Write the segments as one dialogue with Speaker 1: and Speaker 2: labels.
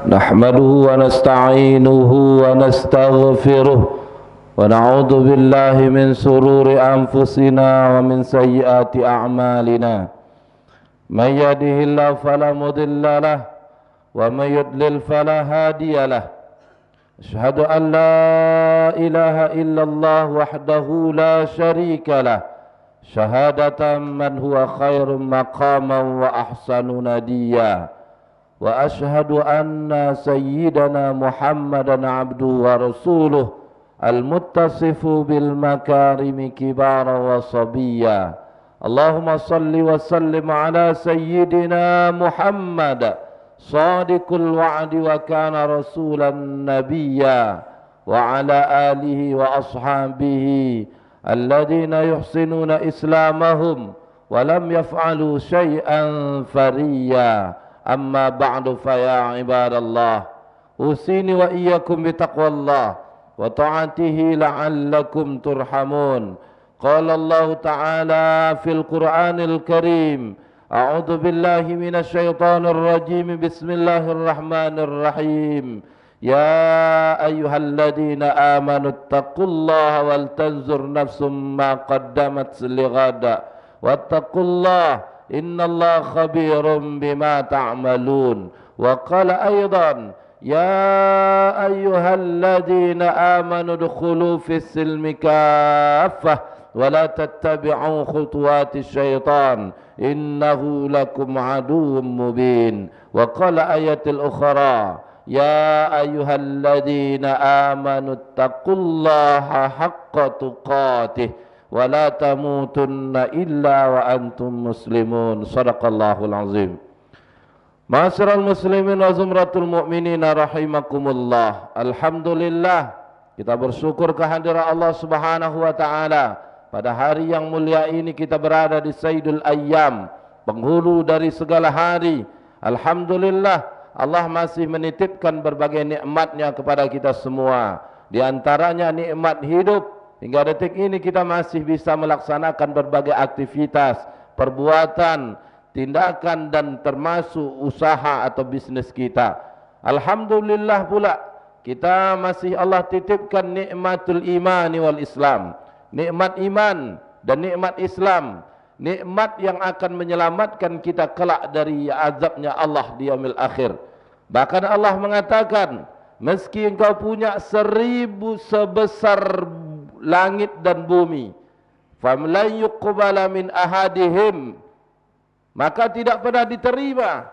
Speaker 1: نحمده ونستعينه ونستغفره ونعوذ بالله من شرور أنفسنا ومن سيئات أعمالنا من يهده الله فلا مضل له ومن يضلل فلا هادي له أشهد أن لا إله إلا الله وحده لا شريك له شهادة من هو خير مقاما وأحسن نديا وأشهد أن سيدنا محمدا عبده ورسوله المتصف بالمكارم كبارا وصبيا اللهم صل وسلم على سيدنا محمد صادق الوعد وكان رسولا نبيا وعلى آله وأصحابه الذين يحسنون إسلامهم ولم يفعلوا شيئا فريا أما بعد فيا عباد الله أوصيني وإياكم بتقوى الله وطاعته لعلكم ترحمون قال الله تعالى في القرآن الكريم أعوذ بالله من الشيطان الرجيم بسم الله الرحمن الرحيم يا أيها الذين آمنوا اتقوا الله ولتنظر نفس ما قدمت لغد واتقوا الله إن الله خبير بما تعملون وقال أيضا يا أيها الذين آمنوا ادخلوا في السلم كافة ولا تتبعوا خطوات الشيطان إنه لكم عدو مبين وقال آية الأخرى يا أيها الذين آمنوا اتقوا الله حق تقاته ولا تموتن إلا وأنتم مسلمون صدق الله العظيم. Ma'asyiral muslimin wa zumratul mu'minin rahimakumullah. Alhamdulillah, kita bersyukur kehadiran Allah Subhanahu wa taala. Pada hari yang mulia ini kita berada di Sayyidul Ayyam, penghulu dari segala hari. Alhamdulillah, Allah masih menitipkan berbagai nikmatnya kepada kita semua. Di antaranya nikmat hidup. Hingga detik ini kita masih bisa melaksanakan berbagai aktivitas, perbuatan, tindakan dan termasuk usaha atau bisnis kita. Alhamdulillah pula kita masih Allah titipkan nikmatul imani wal Islam. Nikmat iman dan nikmat Islam. Nikmat yang akan menyelamatkan kita kelak dari azabnya Allah di yaumil akhir. Bahkan Allah mengatakan, meski engkau punya 1000 sebesar langit dan bumi, famlan yuqbala min ahadihim, maka tidak pernah diterima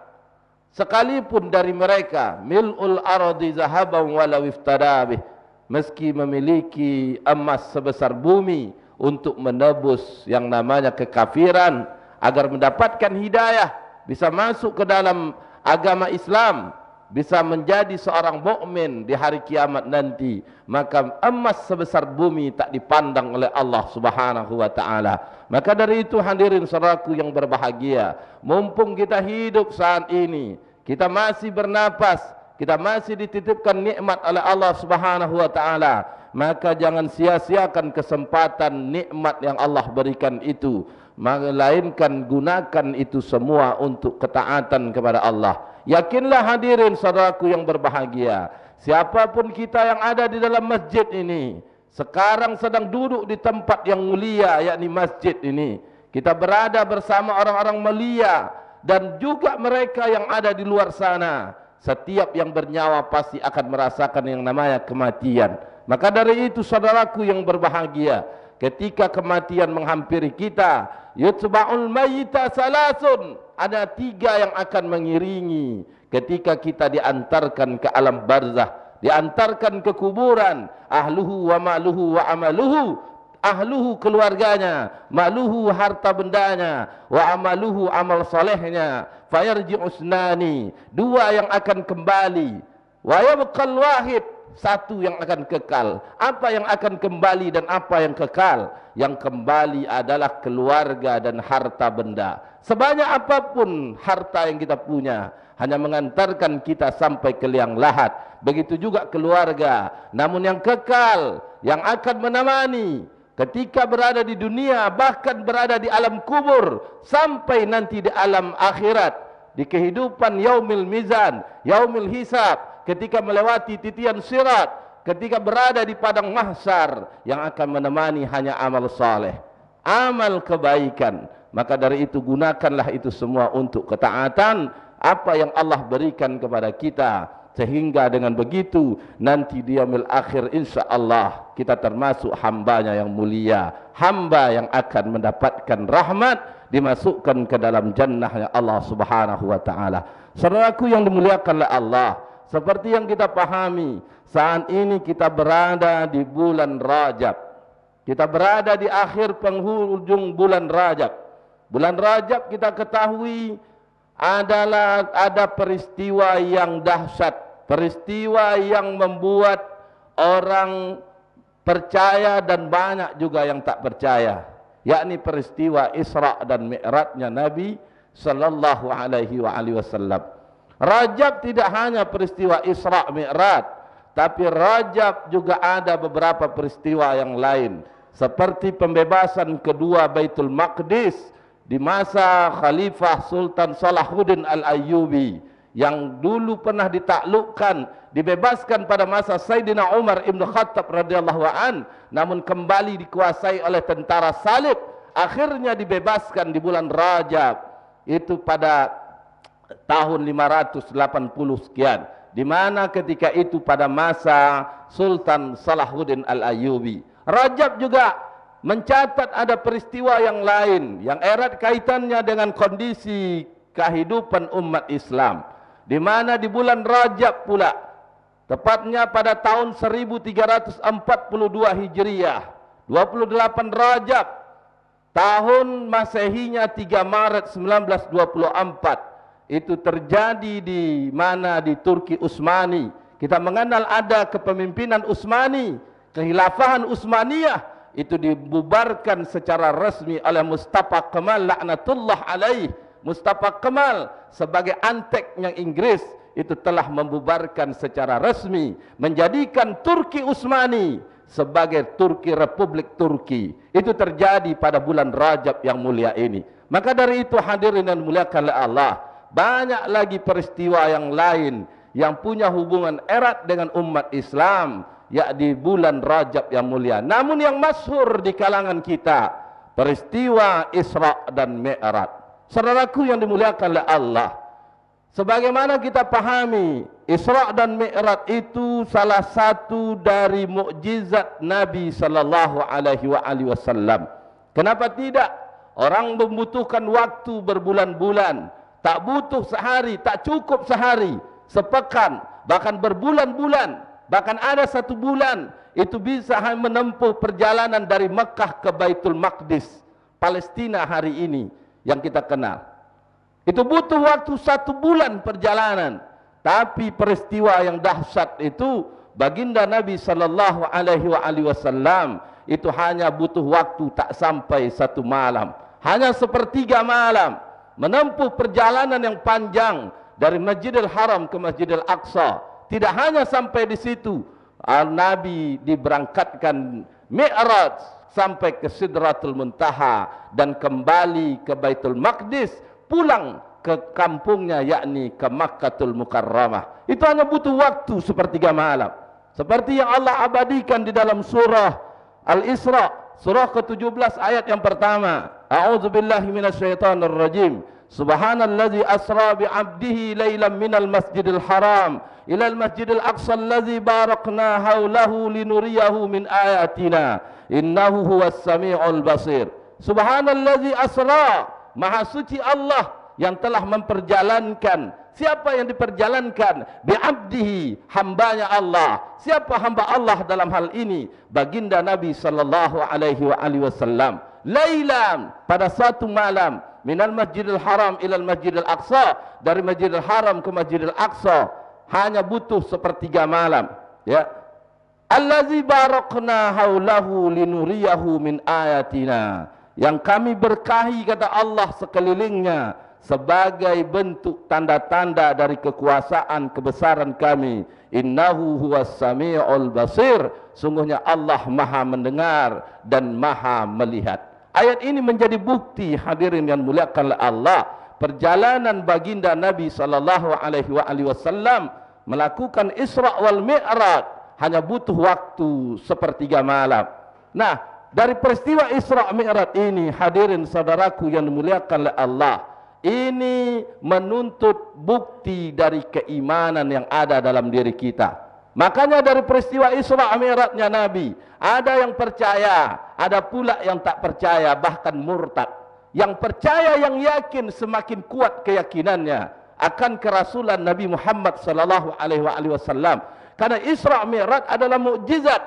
Speaker 1: sekalipun dari mereka mil'ul ardi zahaban walau iftada bih, meski memiliki emas sebesar bumi untuk menebus yang namanya kekafiran agar mendapatkan hidayah, bisa masuk ke dalam agama Islam, bisa menjadi seorang mukmin di hari kiamat nanti, maka emas sebesar bumi tak dipandang oleh Allah Subhanahu wa taala. Maka dari itu hadirin saudaraku yang berbahagia, mumpung kita hidup saat ini, kita masih bernapas, kita masih dititipkan nikmat oleh Allah Subhanahu wa taala, maka jangan sia-siakan kesempatan nikmat yang Allah berikan itu, melainkan gunakan itu semua untuk ketaatan kepada Allah. Yakinlah hadirin saudaraku yang berbahagia, siapapun kita yang ada di dalam masjid ini, sekarang sedang duduk di tempat yang mulia, yakni masjid ini. Kita berada bersama orang-orang mulia dan juga mereka yang ada di luar sana. Setiap yang bernyawa pasti akan merasakan yang namanya kematian. Maka dari itu saudaraku yang berbahagia, ketika kematian menghampiri kita, yutba'ul mayyita salasun, ada 3 yang akan mengiringi ketika kita diantarkan ke alam barzah, diantarkan ke kuburan. Ahluhu wa maluhu wa amaluhu, ahluhu keluarganya, maluhu harta bendanya, wa amaluhu amal solehnya. Fayarji'u usnani, 2 yang akan kembali, wa yabqal wahid, 1 yang akan kekal. Apa yang akan kembali dan apa yang kekal? Yang kembali adalah keluarga dan harta benda. Sebanyak apapun harta yang kita punya, hanya mengantarkan kita sampai ke liang lahat. Begitu juga keluarga. Namun yang kekal, yang akan menemani ketika berada di dunia, bahkan berada di alam kubur, sampai nanti di alam akhirat, di kehidupan yaumil mizan, yaumil hisab, ketika melewati titian sirat, ketika berada di padang mahsyar, yang akan menemani hanya amal saleh, amal kebaikan. Maka dari itu gunakanlah itu semua untuk ketaatan apa yang Allah berikan kepada kita, sehingga dengan begitu nanti di yaumil akhir insyaallah kita termasuk hambanya yang mulia, hamba yang akan mendapatkan rahmat, dimasukkan ke dalam jannahnya Allah Subhanahu wa taala. Saudaraku yang dimuliakan oleh Allah, seperti yang kita pahami, saat ini kita berada di bulan Rajab. Kita berada di akhir penghujung bulan Rajab. Bulan Rajab kita ketahui ada peristiwa yang dahsyat, peristiwa yang membuat orang percaya dan banyak juga yang tak percaya, yakni peristiwa Isra dan Mi'rajnya Nabi sallallahu alaihi wasallam. Rajab tidak hanya peristiwa Isra Mi'raj, tapi Rajab juga ada beberapa peristiwa yang lain, seperti pembebasan kedua Baitul Maqdis di masa Khalifah Sultan Salahuddin Al-Ayyubi, yang dulu pernah ditaklukkan, dibebaskan pada masa Sayyidina Umar Ibn Khattab radhiyallahu an, namun kembali dikuasai oleh tentara salib, akhirnya dibebaskan di bulan Rajab, itu pada tahun 580 sekian, di mana ketika itu pada masa Sultan Salahuddin Al-Ayyubi. Rajab juga mencatat ada peristiwa yang lain yang erat kaitannya dengan kondisi kehidupan umat Islam, di mana di bulan Rajab pula, tepatnya pada tahun 1342 Hijriah, 28 Rajab, tahun Masehinya 3 Maret 1924, itu terjadi di mana di Turki Utsmani. Kita mengenal ada kepemimpinan Utsmani, kehilafahan Utsmaniyah, itu dibubarkan secara resmi oleh Mustafa Kemal laknatullah alaih. Mustafa Kemal sebagai anteknya Inggris itu telah membubarkan secara resmi, menjadikan Turki Utsmani sebagai Turki Republik Turki. Itu terjadi pada bulan Rajab yang mulia ini. Maka dari itu hadirin yang dimuliakan oleh Allah, banyak lagi peristiwa yang lain yang punya hubungan erat dengan umat Islam, yakni bulan Rajab yang mulia. Namun yang masyhur di kalangan kita, peristiwa Isra dan Mi'raj. Saudaraku yang dimuliakan oleh Allah, sebagaimana kita pahami, Isra dan Mi'raj itu salah satu dari mukjizat Nabi sallallahu alaihi wasallam. Kenapa tidak? Orang membutuhkan waktu berbulan-bulan, tak butuh sehari, tak cukup sehari, sepekan, bahkan berbulan-bulan. Bahkan ada 1 bulan itu bisa menempuh perjalanan dari Mekah ke Baitul Maqdis, Palestina hari ini yang kita kenal. Itu butuh waktu 1 bulan perjalanan. Tapi peristiwa yang dahsyat itu, baginda Nabi sallallahu alaihi wasallam itu hanya butuh waktu tak sampai 1 malam, hanya sepertiga malam, menempuh perjalanan yang panjang dari Masjidil Haram ke Masjidil Aqsa. Tidak hanya sampai di situ, Nabi diberangkatkan Mi'raj sampai ke Sidratul Muntaha dan kembali ke Baitul Maqdis, pulang ke kampungnya yakni ke Makkatul Mukarramah. Itu hanya butuh waktu sepertiga malam. Seperti yang Allah abadikan di dalam surah Al-Isra, surah ke-17 ayat yang pertama. A'udzubillahi minasyaitonir rajim. Subhanalladzi asra bi 'abdihi lailan minal masjidil haram ilal masjidil aqsa allazi barakna haulahu linuriyahu min ayatina innahu huwas samiul basir. Subhanalladzi asra, maha suci Allah yang telah memperjalankan. Siapa yang diperjalankan? Bi'abdihi, hambanya Allah. Siapa hamba Allah dalam hal ini? Baginda Nabi sallallahu alaihi wasallam. Lailan, pada 1 malam, minal masjidil haram ilal masjidil aqsa, dari Masjidil Haram ke Masjidil Aqsa hanya butuh sepertiga malam, ya. Allazi barakna haulahu linuriyahu min ayatina, yang kami berkahi kata Allah sekelilingnya sebagai bentuk tanda-tanda dari kekuasaan kebesaran kami. Innahu huwas samiul basir, sungguhnya Allah maha mendengar dan maha melihat. Ayat ini menjadi bukti hadirin yang muliakan Allah, perjalanan baginda Nabi sallallahu alaihi wasallam melakukan Isra wal Mi'raj hanya butuh waktu sepertiga malam. Nah, dari peristiwa Isra Mi'raj ini, hadirin saudaraku yang dimuliakan oleh Allah, ini menuntut bukti dari keimanan yang ada dalam diri kita. Makanya dari peristiwa Isra Mi'rajnya Nabi, ada yang percaya, ada pula yang tak percaya, bahkan murtad. Yang percaya, yang yakin, semakin kuat keyakinannya akan kerasulan Nabi Muhammad sallallahu alaihi wasallam. Karena Isra Mi'raj adalah mukjizat,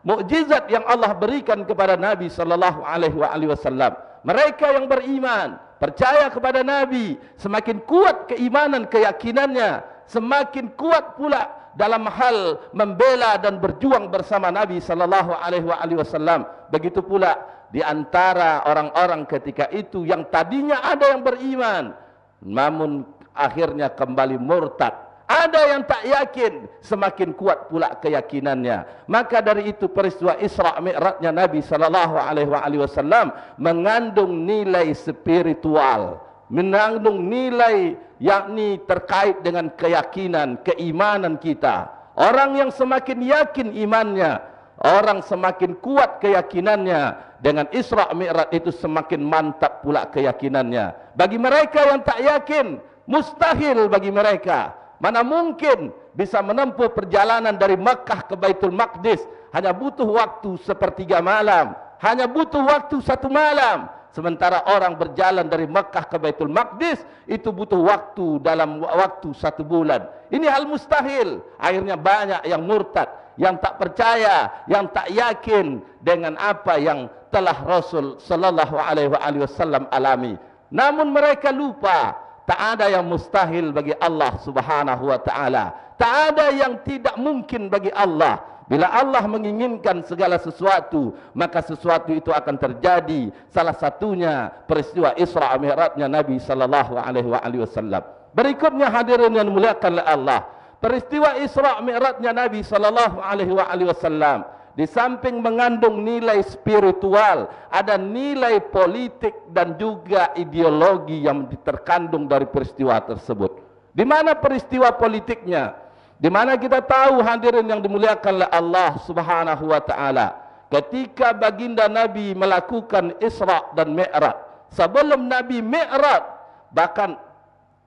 Speaker 1: mukjizat yang Allah berikan kepada Nabi sallallahu alaihi wasallam. Mereka yang beriman, percaya kepada Nabi, semakin kuat keimanan keyakinannya, semakin kuat pula dalam hal membela dan berjuang bersama Nabi sallallahu alaihi wasallam. Begitu pula di antara orang-orang ketika itu yang tadinya ada yang beriman, namun akhirnya kembali murtad. Ada yang tak yakin, semakin kuat pula keyakinannya. Maka dari itu peristiwa Isra Mi'rajnya Nabi sallallahu alaihi wasallam mengandung nilai spiritual, mengandung nilai yakni terkait dengan keyakinan, keimanan kita. Orang yang semakin yakin imannya, orang semakin kuat keyakinannya, dengan Isra Mi'raj itu semakin mantap pula keyakinannya. Bagi mereka yang tak yakin, mustahil bagi mereka. Mana mungkin bisa menempuh perjalanan dari Makkah ke Baitul Maqdis, hanya butuh waktu sepertiga malam, hanya butuh waktu 1 malam. Sementara orang berjalan dari Makkah ke Baitul Maqdis itu butuh waktu dalam waktu 1 bulan. Ini hal mustahil. Akhirnya banyak yang murtad, yang tak percaya, yang tak yakin dengan apa yang telah Rasul sallallahu alaihi wasallam alami. Namun mereka lupa, tak ada yang mustahil bagi Allah subhanahu wa ta'ala. Tak ada yang tidak mungkin bagi Allah. Bila Allah menginginkan segala sesuatu, maka sesuatu itu akan terjadi. Salah satunya peristiwa Isra Mi'rajnya Nabi sallallahu alaihi wasallam. Berikutnya hadirin yang dimuliakan oleh Allah, peristiwa Isra Mi'rajnya Nabi sallallahu alaihi wasallam di samping mengandung nilai spiritual, ada nilai politik dan juga ideologi yang terkandung dari peristiwa tersebut. Di mana peristiwa politiknya? Di mana kita tahu hadirin yang dimuliakan oleh Allah Subhanahu wa taala, ketika baginda Nabi melakukan Isra dan Mi'raj. Sebelum Nabi Mi'raj, bahkan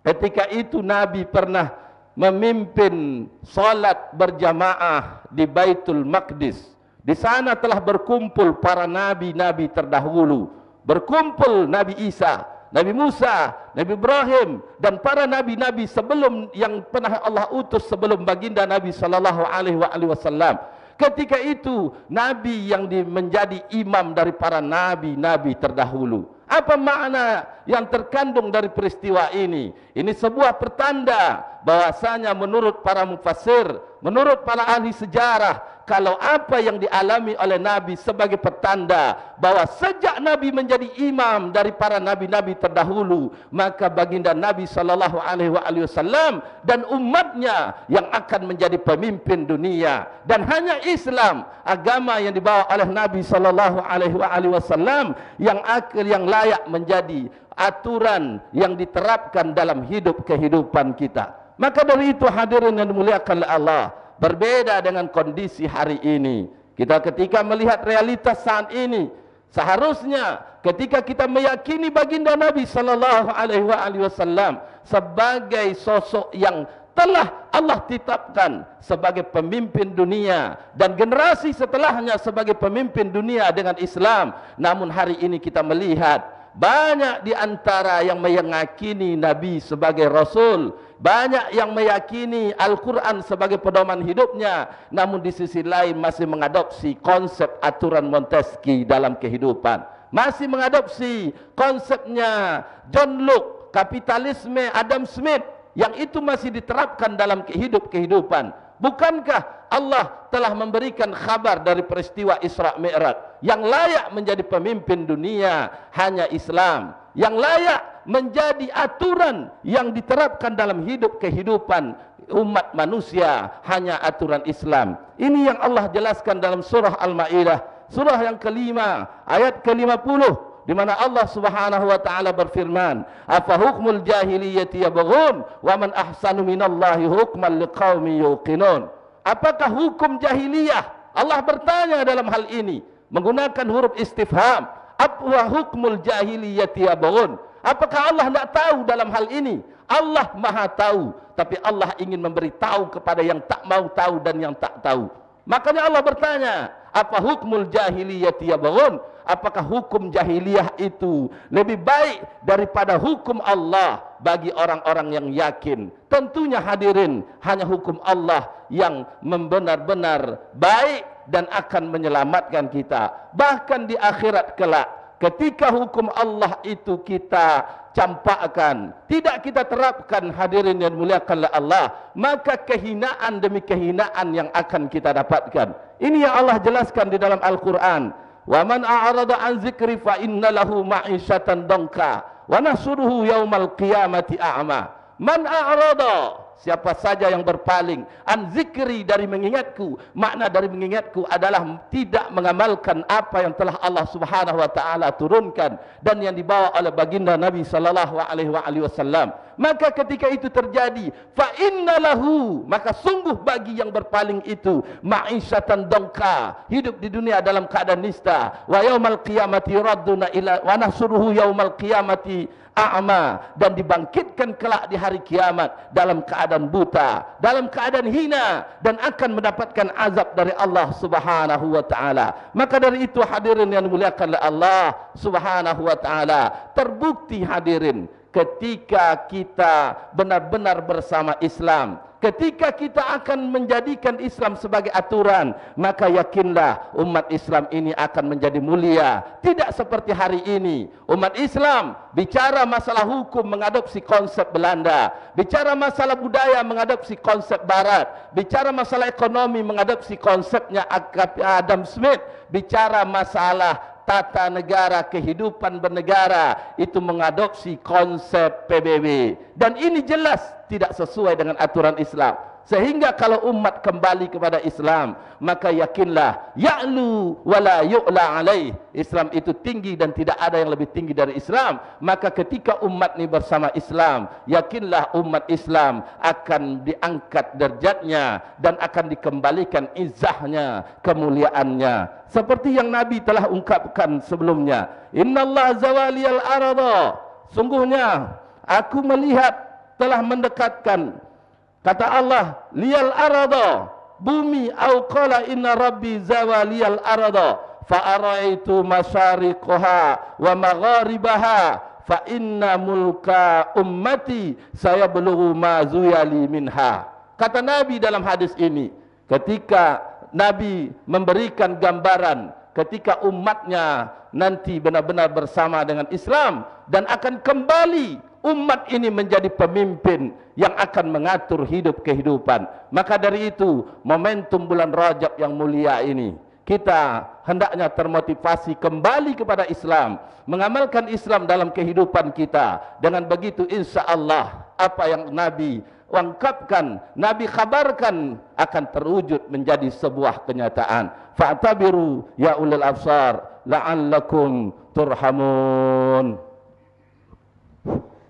Speaker 1: ketika itu Nabi pernah memimpin salat berjamaah di Baitul Maqdis. Di sana telah berkumpul para nabi-nabi terdahulu. Berkumpul Nabi Isa, Nabi Musa, Nabi Ibrahim dan para nabi-nabi sebelum yang pernah Allah utus sebelum baginda Nabi sallallahu alaihi wasallam. Ketika itu nabi yang menjadi imam dari para nabi-nabi terdahulu. Apa makna yang terkandung dari peristiwa ini? Ini sebuah pertanda bahwasanya menurut para mufassir, menurut para ahli sejarah, kalau apa yang dialami oleh Nabi sebagai pertanda bahwa sejak Nabi menjadi imam dari para nabi-nabi terdahulu, maka baginda Nabi sallallahu alaihi wasallam dan umatnya yang akan menjadi pemimpin dunia. Dan hanya Islam, agama yang dibawa oleh Nabi sallallahu alaihi wasallam yang layak menjadi aturan yang diterapkan dalam hidup kehidupan kita. Maka dari itu hadirin yang dimuliakan oleh Allah, berbeda dengan kondisi hari ini. Kita ketika melihat realitas saat ini, seharusnya ketika kita meyakini baginda Nabi sallallahu alaihi wasallam sebagai sosok yang telah Allah tetapkan sebagai pemimpin dunia dan generasi setelahnya sebagai pemimpin dunia dengan Islam. Namun hari ini kita melihat banyak di antara yang meyakini Nabi sebagai Rasul, banyak yang meyakini Al-Quran sebagai pedoman hidupnya, namun di sisi lain masih mengadopsi konsep aturan Montesquieu dalam kehidupan, masih mengadopsi konsepnya John Locke, kapitalisme Adam Smith, yang itu masih diterapkan dalam kehidupan. Bukankah Allah telah memberikan kabar dari peristiwa Isra Mi'raj yang layak menjadi pemimpin dunia hanya Islam, yang layak menjadi aturan yang diterapkan dalam hidup kehidupan umat manusia hanya aturan Islam. Ini yang Allah jelaskan dalam surah Al-Maidah, surah yang kelima, ayat ke-50. di mana Allah Subhanahu wa taala berfirman, "Afa hukmul jahiliyyati yabghun wa man ahsanu minallahi hukman liqaumin yuqinun." Apakah hukum jahiliyah? Allah bertanya dalam hal ini menggunakan huruf istifham. Apa hukmul jahiliyyati yabghun? Apakah Allah tidak tahu dalam hal ini? Allah Maha tahu, tapi Allah ingin memberitahu kepada yang tak mau tahu dan yang tak tahu. Makanya Allah bertanya, apa hukmul jahiliyati yabghun? Apakah hukum jahiliyah itu lebih baik daripada hukum Allah bagi orang-orang yang yakin? Tentunya hadirin, hanya hukum Allah yang benar-benar baik dan akan menyelamatkan kita. Bahkan di akhirat kelak, ketika hukum Allah itu kita campakkan, tidak kita terapkan, hadirin yang muliakan oleh Allah, maka kehinaan demi kehinaan yang akan kita dapatkan. Ini yang Allah jelaskan di dalam Al-Quran. Wa man a'rada an zikri fa inna lahu ma'isyatan dhanka wa nahsuruhu yaumal qiyamati a'ma. Man a'rada, siapa saja yang berpaling, an zikri, dari mengingatku. Makna dari mengingatku adalah tidak mengamalkan apa yang telah Allah Subhanahu wa taala turunkan dan yang dibawa oleh baginda Nabi sallallahu alaihi wasallam. Maka ketika itu terjadi, fa innalahu, maka sungguh bagi yang berpaling itu ma'isyatan dhanka, hidup di dunia dalam keadaan nista, wa yaumal qiyamati radduna ila wa nahsuruhu yaumal qiyamati a'ma, dan dibangkitkan kelak di hari kiamat dalam keadaan buta, dalam keadaan hina, dan akan mendapatkan azab dari Allah Subhanahu wa taala. Maka dari itu hadirin yang dimuliakan oleh Allah Subhanahu wa taala, terbukti hadirin, ketika kita benar-benar bersama Islam, ketika kita akan menjadikan Islam sebagai aturan, maka yakinlah umat Islam ini akan menjadi mulia. Tidak seperti hari ini, umat Islam bicara masalah hukum mengadopsi konsep Belanda, bicara masalah budaya mengadopsi konsep Barat, bicara masalah ekonomi mengadopsi konsepnya Adam Smith, bicara masalah tata negara, kehidupan bernegara, itu mengadopsi konsep PBB. Dan ini jelas tidak sesuai dengan aturan Islam. Sehingga kalau umat kembali kepada Islam, maka yakinlah ya'lu wala yu'la alaih. Islam itu tinggi dan tidak ada yang lebih tinggi dari Islam. Maka ketika umat ini bersama Islam, yakinlah umat Islam akan diangkat derajatnya dan akan dikembalikan izahnya, kemuliaannya. Seperti yang Nabi telah ungkapkan sebelumnya, innallaha zawaliyal arada, sungguhnya aku melihat telah mendekatkan, kata Allah, liyal arada, bumi, au qala inna rabbi zawaliyal arada fa araitu masyariqaha wa magharibaha fa inna mulka ummati sayablugu ma zuyali minha. Kata Nabi dalam hadis ini, ketika Nabi memberikan gambaran ketika umatnya nanti benar-benar bersama dengan Islam dan akan kembali umat ini menjadi pemimpin yang akan mengatur hidup kehidupan. Maka dari itu, momentum bulan Rajab yang mulia ini, kita hendaknya termotivasi kembali kepada Islam, mengamalkan Islam dalam kehidupan kita. Dengan begitu insya Allah apa yang Nabi ungkapkan, Nabi khabarkan, akan terwujud menjadi sebuah kenyataan. Fa'tabiru ya ulil absar la'allakum turhamun.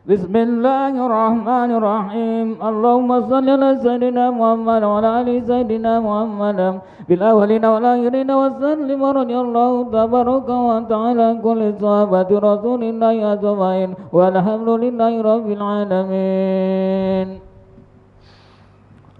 Speaker 2: Bismillahirrahmanirrahim. Allahumma salli ala sayyidina Muhammad wa ala ali sayyidina Muhammad bil awwalina wal akhirina wa sallim radhiyallahu tabaraka wa ta'ala kulli sahabati rasulillahi ajmain walhamdulillahi rabbil alamin.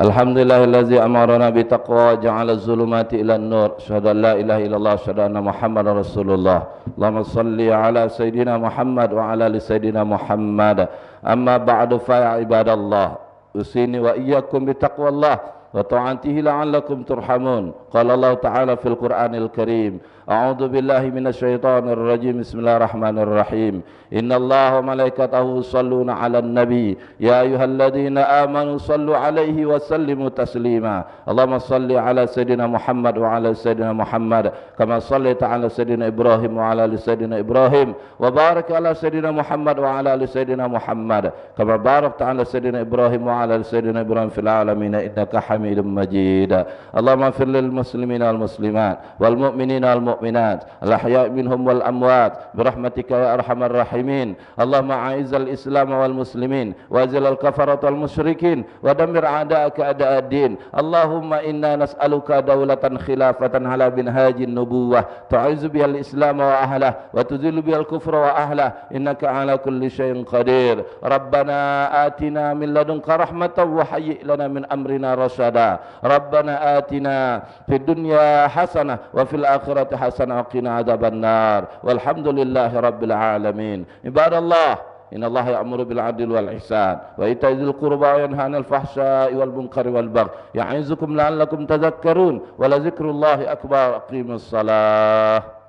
Speaker 1: Alhamdulillahillazi amarana bitaqwa ja'ala az-zulumati ila an-nur. Asyhadu an la ilaha illallah, asyhadu anna Muhammadar Rasulullah. Allahumma salli ala sayyidina Muhammad wa ala ali sayyidina Muhammad. Amma ba'du fa ya ibadallah, usini wa iyyakum bitaqwallah wa ta'atihi la'allakum turhamun. Qala Allah Ta'ala fil Qur'anil Karim, a'udzu billahi minasyaitonir rajim. Bismillahirrahmanirrahim. Innallaha wa malaikatahu yusholluna 'alan nabi ya ayyuhalladzina amanu shallu 'alaihi wa sallimu taslima. Allahumma shalli 'ala sayyidina Muhammad wa 'ala sayyidina Muhammad kama shallaita 'ala sayyidina Ibrahim wa 'ala ali sayyidina Ibrahim wa barik 'ala sayyidina Muhammad wa 'ala ali sayyidina Muhammad kama barakta 'ala sayyidina Ibrahim wa 'ala ali sayyidina Ibrahim fil 'alamin innaka حميد مجيد. اللهم اغفر للمسلمين والمسلمات والمؤمنين والمؤمنات الأحياء منهم والأموات برحمتك يا أرحم الراحمين. اللهم أعز الإسلام والمسلمين وأذل الكفرة والمشركين ودمر أعداءك أعداء الدين. اللهم إنا نسألك دولة خلافة على منهاج النبوة تعز بها الإسلام وأهله وتذل بها الكفر وأهله إنك على كل شيء قدير. ربنا آتنا من لدنك رحمة وهيئ لنا من أمرنا رشدا. ربنا آتنا في الدنيا حسنة وفي الآخرة حسنة وقنا عذاب النار والحمد لله رب العالمين. عباد الله إن الله يأمر بالعدل والإحسان وإيتاء ذي القربى وينهى عن الفحشاء والمنكر والبغي يعظكم لعلكم تذكرون ولذكر الله أكبر. أقيموا الصلاة.